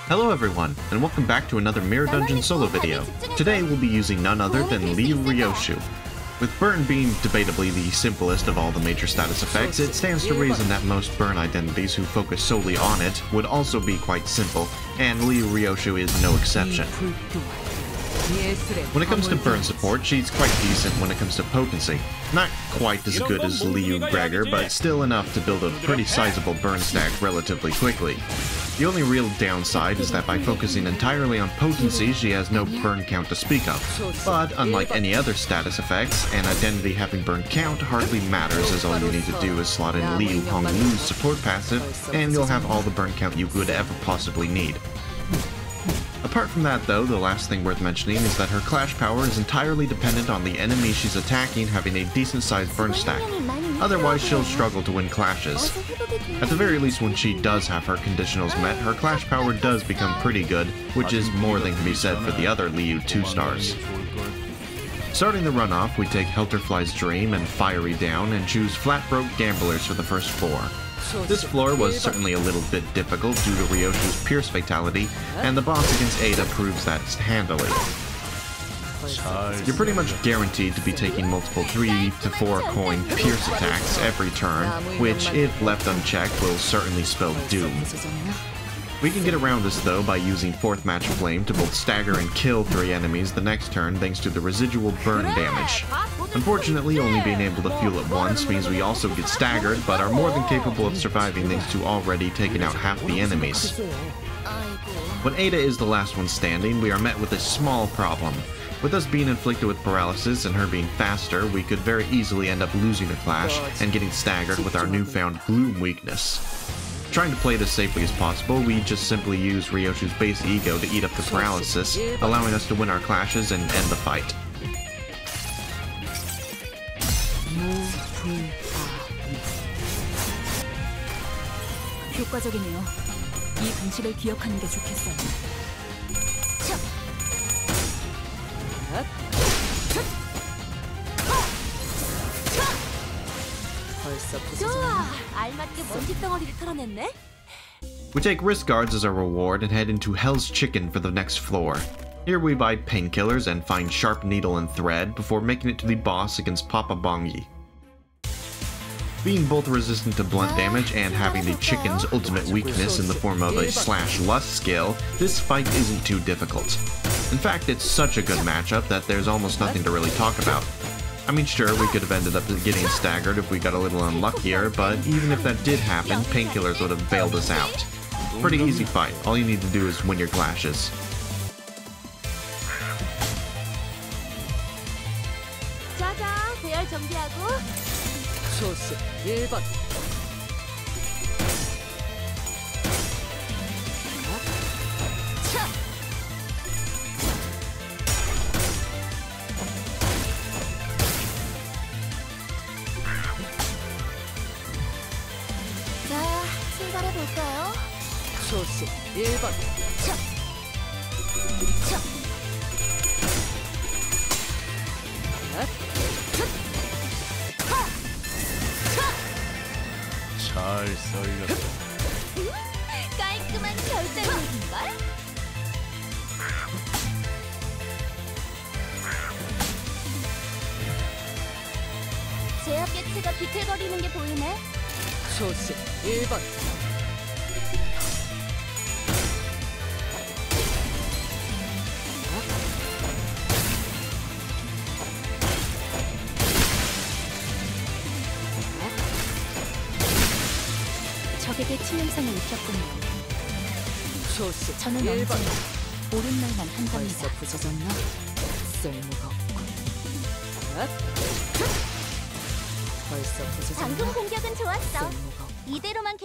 Hello everyone, and welcome back to another Mirror Dungeon solo video. Today we'll be using none other than Liu Ryoshu. With Burn being debatably the simplest of all the major status effects, it stands to reason that most Burn identities who focus solely on it would also be quite simple, and Liu Ryoshu is no exception. When it comes to Burn support, she's quite decent when it comes to potency. Not quite as good as Liu Gregor, but still enough to build a pretty sizable Burn stack relatively quickly. The only real downside is that by focusing entirely on potency, she has no burn count to speak of. But unlike any other status effects, an identity having burn count hardly matters, as all you need to do is slot in Liu Honglu's support passive, and you'll have all the burn count you could ever possibly need. Apart from that though, the last thing worth mentioning is that her clash power is entirely dependent on the enemy she's attacking having a decent sized burn stack. Otherwise she'll struggle to win clashes. At the very least, when she does have her conditionals met, her clash power does become pretty good, which is more than can be said for the other Liu 2-stars. Starting the run off, we take Helterfly's Dream and Fiery Down and choose Flat-Broke Gamblers for the first floor. This floor was certainly a little bit difficult due to Ryoshu's Pierce fatality, and the boss against Ada proves that handily. You're pretty much guaranteed to be taking multiple 3 to 4 coin Pierce attacks every turn, which, if left unchecked, will certainly spell doom. We can get around this though by using 4th Match Flame to both stagger and kill 3 enemies the next turn thanks to the residual burn damage. Unfortunately, only being able to fuel it once means we also get staggered, but are more than capable of surviving thanks to already taking out half the enemies. When Ada is the last one standing, we are met with a small problem. With us being inflicted with paralysis and her being faster, we could very easily end up losing a clash and getting staggered with our newfound Gloom weakness. Trying to play it as safely as possible, we just simply use Ryoshu's base ego to eat up the paralysis, allowing us to win our clashes and end the fight. 효과적이네요. 이 방식을 기억하는 게 좋겠어요. We take Risk Guards as our reward and head into Hell's Chicken for the next floor. Here we buy painkillers and find Sharp Needle and Thread before making it to the boss against Papa Bongi. Being both resistant to blunt damage and having the chicken's ultimate weakness in the form of a Slash Lust skill, this fight isn't too difficult. In fact, it's such a good matchup that there's almost nothing to really talk about. I mean, sure, we could have ended up getting staggered if we got a little unluckier, but even if that did happen, painkillers would have bailed us out. Pretty easy fight. All you need to do is win your clashes. 소식 1번 잘 썰렸어. 깔끔한 결정인걸? 제압 개체가 비틀거리는 게 보이네. 소식 1번 적에게 치명상을 입혔군요. 저는 언제나 옳은 말만 한답니다. 벌써 부서졌나? 쓸모가 없군. 벌써 부서졌나? 방금 공격은 좋았어. 이대로만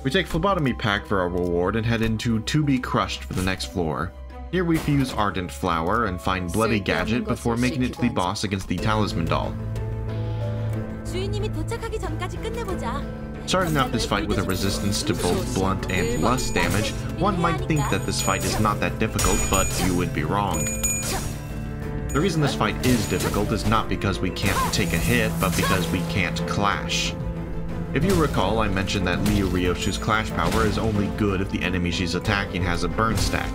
We take Phlebotomy Pack for our reward and head into To Be Crushed for the next floor. Here we fuse Ardent Flower and find Bloody Gadget before making it to the boss against the Talisman Doll. 주인님이 도착하기 전까지 끝내보자. Starting out this fight with a resistance to both blunt and lust damage, one might think that this fight is not that difficult, but you would be wrong. The reason this fight is difficult is not because we can't take a hit, but because we can't clash. If you recall, I mentioned that Liu Ryoshu's clash power is only good if the enemy she's attacking has a burn stack.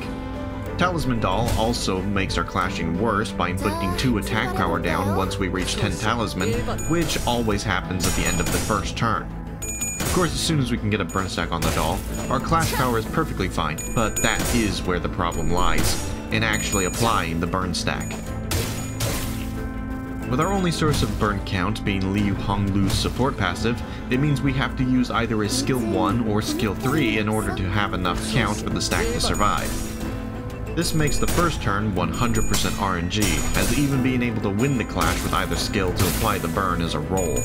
Talisman Doll also makes our clashing worse by inflicting 2 attack power down once we reach 10 Talisman, which always happens at the end of the first turn. Of course, as soon as we can get a burn stack on the doll, our clash power is perfectly fine, but that is where the problem lies, in actually applying the burn stack. With our only source of burn count being Liu Honglu's support passive, it means we have to use either a skill 1 or skill 3 in order to have enough count for the stack to survive. This makes the first turn 100% RNG, as even being able to win the clash with either skill to apply the burn is a roll.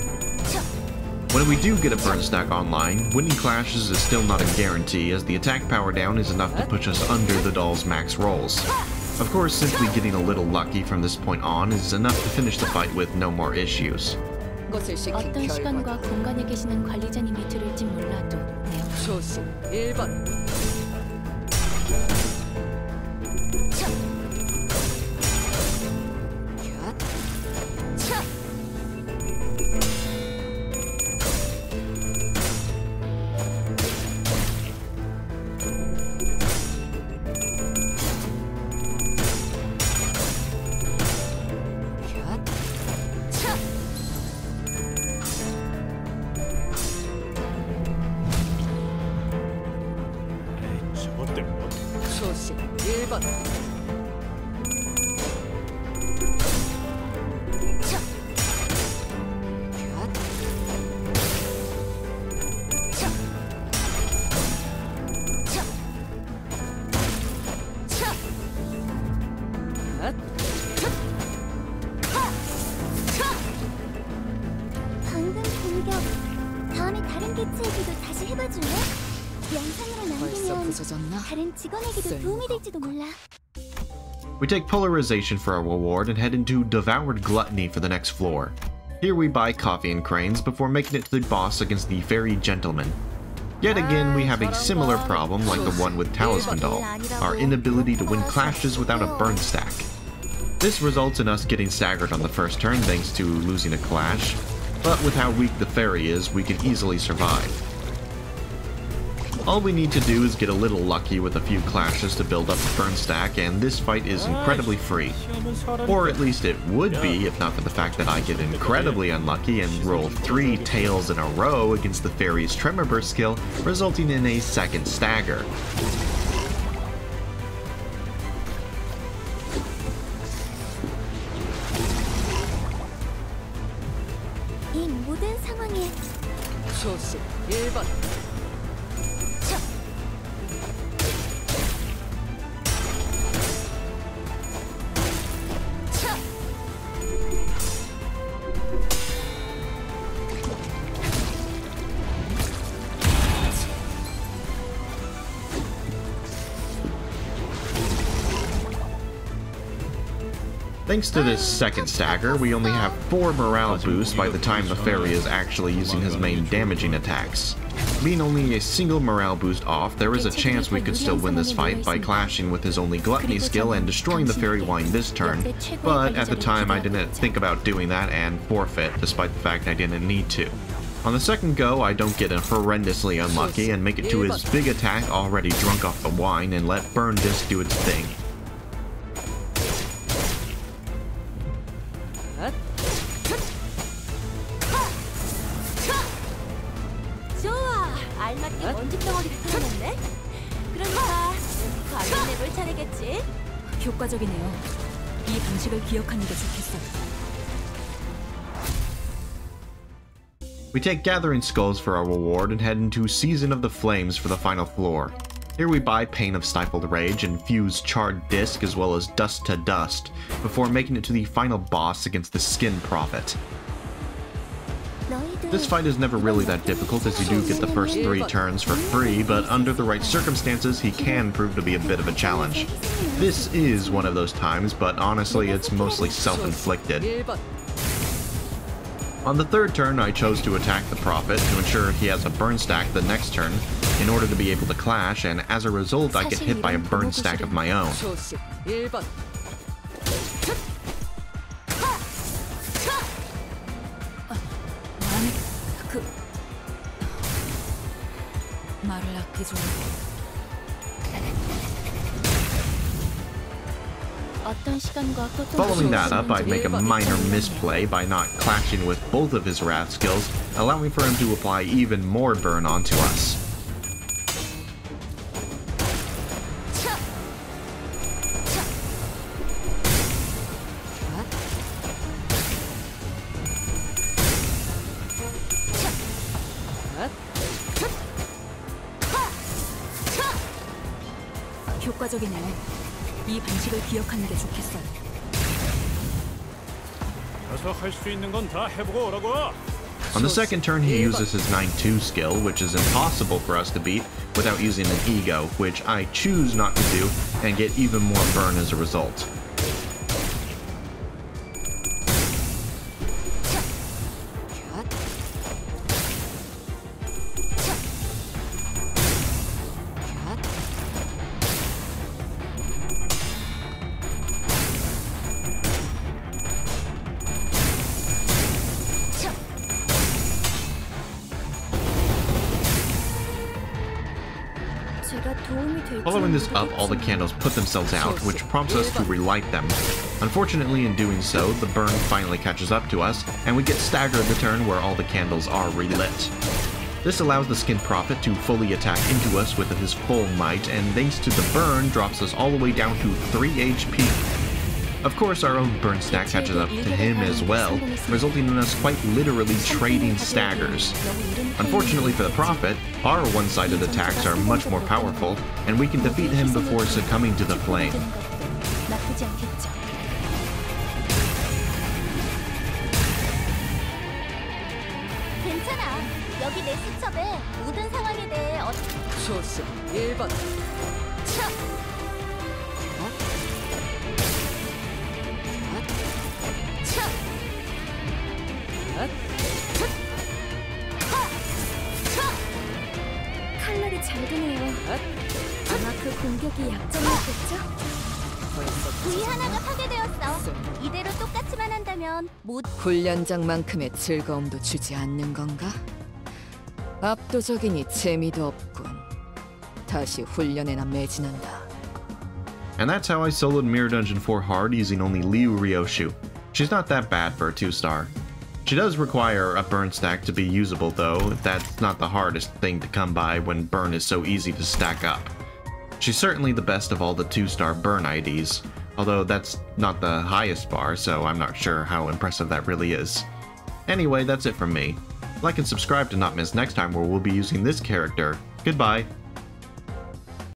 When we do get a burn stack online, winning clashes is still not a guarantee, as the attack power down is enough to push us under the doll's max rolls. Of course, simply getting a little lucky from this point on is enough to finish the fight with no more issues. 어떤 시간과 공간에 계시는 관리자님이 들을지 몰라도 소식 1번 소식 1번 방금 공격. 다음에 다른 개체에게도 다시 해봐줄래? 영상으로 벌써 남기면 부서졌나? 다른 직원에게도 도움이 될지도 몰라. We take Polarization for our reward and head into Devoured Gluttony for the next floor. Here we buy coffee and cranes before making it to the boss against the Fairy Gentleman. Yet again, we have a similar problem like the one with Talisman Doll, our inability to win clashes without a burn stack. This results in us getting staggered on the first turn thanks to losing a clash, but with how weak the fairy is, we can easily survive. All we need to do is get a little lucky with a few clashes to build up the burn stack, and this fight is incredibly free. Or at least it would be, if not for the fact that I get incredibly unlucky and roll 3 tails in a row against the fairy's Tremor Burst skill, resulting in a second stagger. 이 모든 상황에 소식 1번 Thanks to this second stagger, we only have 4 morale boosts by the time the fairy is actually using his main damaging attacks. Being only a single morale boost off, there is a chance we could still win this fight by clashing with his only Gluttony skill and destroying the fairy wine this turn, but at the time I didn't think about doing that and forfeit, despite the fact I didn't need to. On the second go, I don't get horrendously unlucky and make it to his big attack already drunk off the wine and let Burn Disc do its thing. 좋아. 알맞게 먼지 덩어리를 털어냈네. 그러니까 관련해볼 차례겠지. 효과적이네요. 이 방식을 기억하는 게 좋겠어요. We take Gathering Skulls for our reward and head into Season of the Flames for the final floor. Here we buy Pain of Stifled Rage and fuse Charred Disc as well as Dust to Dust, before making it to the final boss against the Skin Prophet. This fight is never really that difficult as you do get the first 3 turns for free, but under the right circumstances he can prove to be a bit of a challenge. This is one of those times, but honestly it's mostly self-inflicted. 1번 On the third turn, I chose to attack the Prophet to ensure he has a burn stack the next turn in order to be able to clash, and as a result I get hit by a burn stack of my own. 소식 1번 말을 아끼지 어떤 시간과 또 Following that up, I'd make a minor misplay by not clashing with both of his wrath skills, allowing for him to apply even more burn onto us. 효과적이네. 이 방식을 기억하는 게 좋겠어요. 가서 할 수 있는 건 다 해보고 오라고. On the second turn, he uses his 9-2 skill, which is impossible for us to beat without using an ego, which I choose not to do and get even more burn as a result. Following this up, all the candles put themselves out, which prompts us to relight them. Unfortunately, in doing so, the burn finally catches up to us, and we get staggered the turn where all the candles are relit. This allows the Skin Prophet to fully attack into us with his full might, and thanks to the burn, drops us all the way down to 3 HP. Of course, our own burn stack catches up to him as well, resulting in us quite literally trading staggers. Unfortunately for the Prophet, our one-sided attacks are much more powerful, and we can defeat him before succumbing to the flame. 괜찮아. 여기 내 수첩에 모든 상황에 대해 초식 1번 칼날이 잘 드네요. 아마 그 공격이 약점이었겠죠? 부위 하나가 파괴되었어. 이대로 똑같이만 한다면 훈련장만큼의 즐거움도 주지 않는 건가? 압도적이니 재미도 없군. 다시 훈련에나 매진한다. And that's how I soloed Mirror Dungeon 4 hard using only Liu Ryoshu. She's not that bad for a 2-star. She does require a burn stack to be usable though. That's not the hardest thing to come by when burn is so easy to stack up. She's certainly the best of all the 2-star burn IDs, although that's not the highest bar, so I'm not sure how impressive that really is. Anyway, that's it from me. Like and subscribe to not miss next time where we'll be using this character. Goodbye!